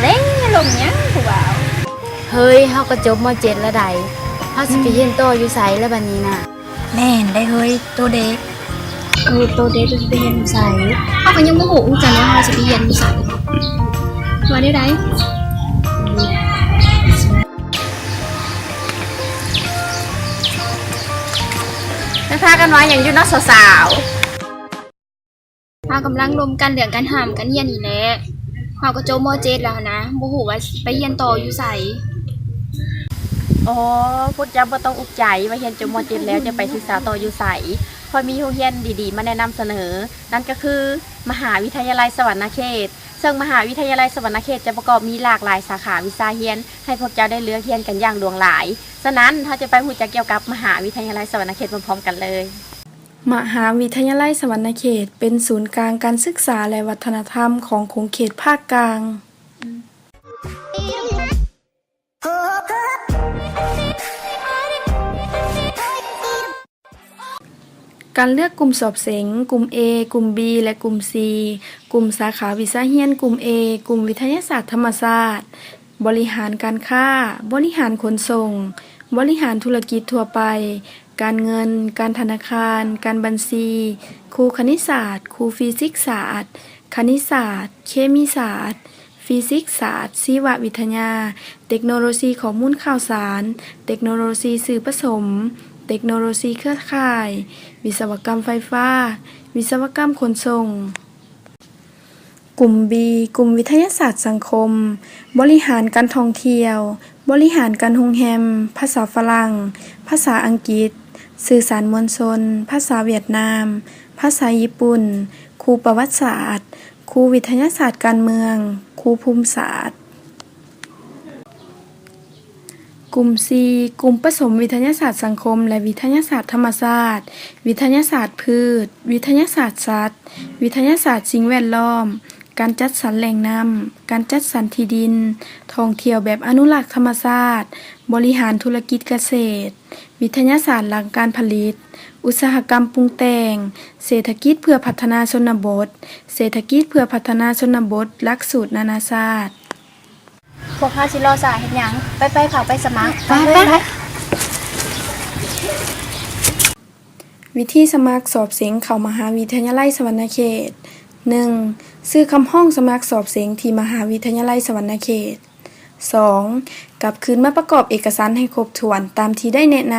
เด้ลงยังผู้บ่าวเฮ้ยเฮาก็จบม.7แล้วใดเฮาสิไปเรียนต่ออยู่ไสแล้วบัดนี้น่ะแม่นได้เฮ้ยตัวเด็กตัวเด็กจะไปเรียนอยู่ไสเฮาก็ยังบ่ฮู้จังว่าเฮาสิไปเรียนอยู่ไสว่าได้พากันไว้อย่างอยู่เนาะสาวๆพากำลังรวมกันเรื่องการห้ามกันเรียนนี่แหละเฮาก็จบม.7แล้วนะบ่ฮู้ว่าไปเรียนต่ออยู่ไสอ๋อพวกเจ้าบ่ต้องอุกใจว่าเรียนจบม.7แล้วจะไปศึกษาต่ออยู่ไสพอมีโรงเรียนดีๆมาแนะนำเสนอนั่นก็คือมหาวิทยาลัยสวรรณเขตซึ่งมหาวิทยาลัยสวรรณเขตจะประกอบมีหลากหลายสาขาวิชาเรียนให้พวกเจ้าได้เลือกเรียนกันอย่างหลากหลายฉะนั้นเราจะไปรู้จักเกี่ยวกับมหาวิทยาลัยสวรรณเขตพร้อมๆกันเลยมหาวิทยาลัยสวรรณเขตเป็นศูนย์กลางการศึกษาและวัฒนธรรมของเขตภาคกลางการเลือกกลุ่มสอบเสงกลุ่ม A กลุ่ม B และกลุ่ม C กลุ่มสาขาวิชาเรียนกลุ่ม A กลุ่มวิทยาศาสตร์ธรรมศาสตร์บริหารการค้าบริหารขนส่งบริหารธุรกิจทั่วไปการเงินการธนาคารการบัญชีครูคณิตศาสตร์ครูฟิสิกส์ศาสตร์คณิตศาสตร์เคมีศาสตร์ฟิสิกส์ศาสตร์ชีววิทยาเทคโนโลยีข้อมูลข่าวสารเทคโนโลยีสื่อผสมเทคโนโลยีเครือข่ายวิศวกรรมไฟฟ้าวิศวกรรมขนส่งกลุ่ม B กลุ่มวิทยาศาสตร์สังคมบริหารการท่องเที่ยวบริหารการโรงแรมภาษาฝรั่งภาษาอังกฤษสื่อสารมวลชนภาษาเวียดนามภาษาญี่ปุ่นครูประวัติศาสตร์ครูวิทยาศาสตร์การเมืองครูภูมิศาสตร์กลุ่ม C กลุ่มผสมวิทยาศาสตร์สังคมและวิทยาศาสตร์ธรรมศาสตร์วิทยาศาสตร์พืชวิทยาศาสตร์สัตว์วิทยาศาสตร์สิ่งแวดล้อมการจัดสรรแหล่งน้ำการจัดสรรที่ดินท่องเที่ยวแบบอนุรักษ์ธรรมชาติบริหารธุรกิจเกษตรวิทยาศาสตร์หลังการผลิตอุตสาหกรรมปรุงแต่งเศรษฐกิจเพื่อพัฒนาชนบทเศรษฐกิจเพื่อพัฒนาชนบทหลักสูตรนานาชาติพวกเขาสิรอสายเฮ็ดหยังไปเขาไปสมัครไปวิธีสมัครสอบเสียงเข้ามหาวิทยาลัยสวรรณเขต 1. ซื้อคำห้องสมัครสอบเสียงที่มหาวิทยาลัยสวรรณเขต 2. กลับคืนมาประกอบเอกสารให้ครบถ้วนตามที่ได้แนะน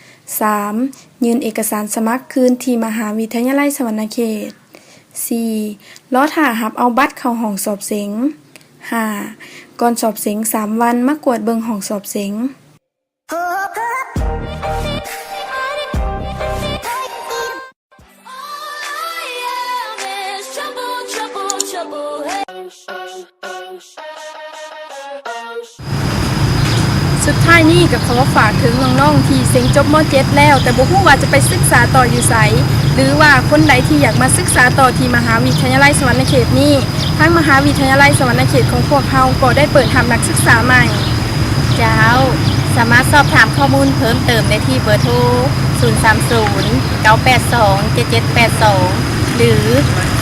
ำ 3. ยื่นเอกสารสมัครคืนที่มหาวิทยาลัยสวรรณเขต 4. รอท่ารับเอาบัตรเข้าห้องสอบเสียง 5. ก่อนสอบเสียง3 วันมากวดเบิ่งห้องสอบเสียงสุดท้ายนี้ก็ขอฝากถึงน้องๆที่เสียงจบม.7แล้วแต่บ่ฮู้ว่าจะไปศึกษาต่ออยู่ไสหรือว่าคนใดที่อยากมาศึกษาต่อที่มหาวิทยาลัยสวรรณเขตนี้ทางมหาวิทยาลัยสวรรณเขตของพวกเราก็ได้เปิดรับนักศึกษาใหม่เจ้าสามารถสอบถามข้อมูลเพิ่มเติมได้ที่เบอร์โทร030 982 7782หรือ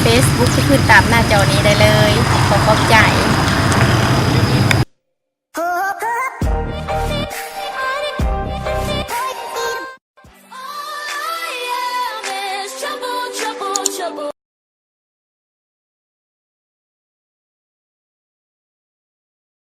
Facebook ที่ขึ้นตามหน้าจอนี้ได้เลยขอบใจ